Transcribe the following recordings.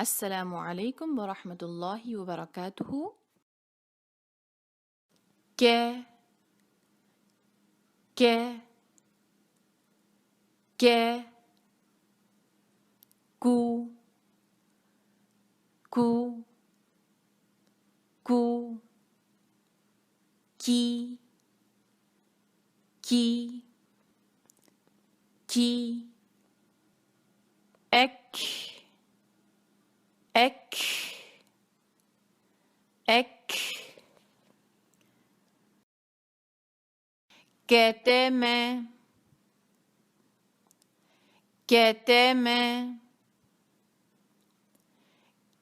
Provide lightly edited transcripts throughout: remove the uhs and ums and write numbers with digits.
السلام عليكم ورحمة الله وبركاته. ك ك ك كو كو كو كي كي كي اك اك اك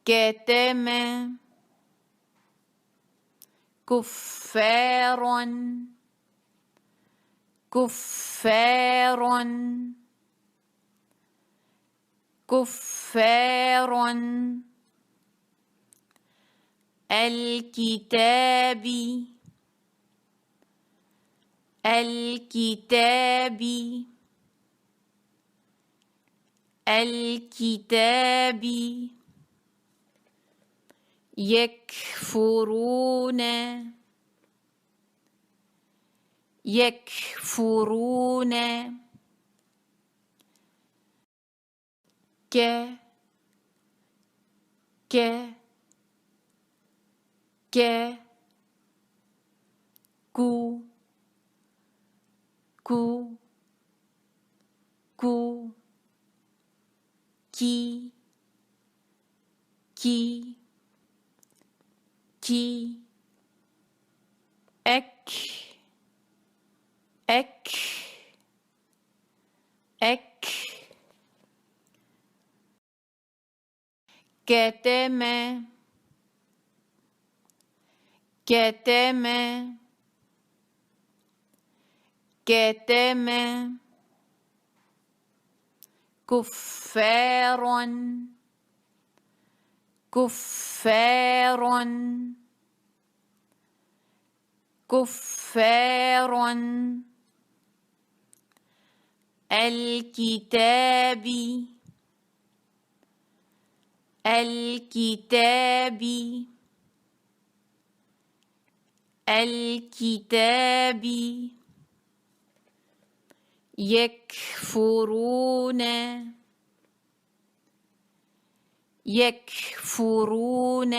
कहते मैं كفار كفار كفار الكتاب الكتاب الكتاب يكفرون يكفرون ك ك ك كو كو كو كي كي كي اك اك اك कहते मैं كفار كفار كفار الكتاب الكتاب الكتاب يكفرون يكفرون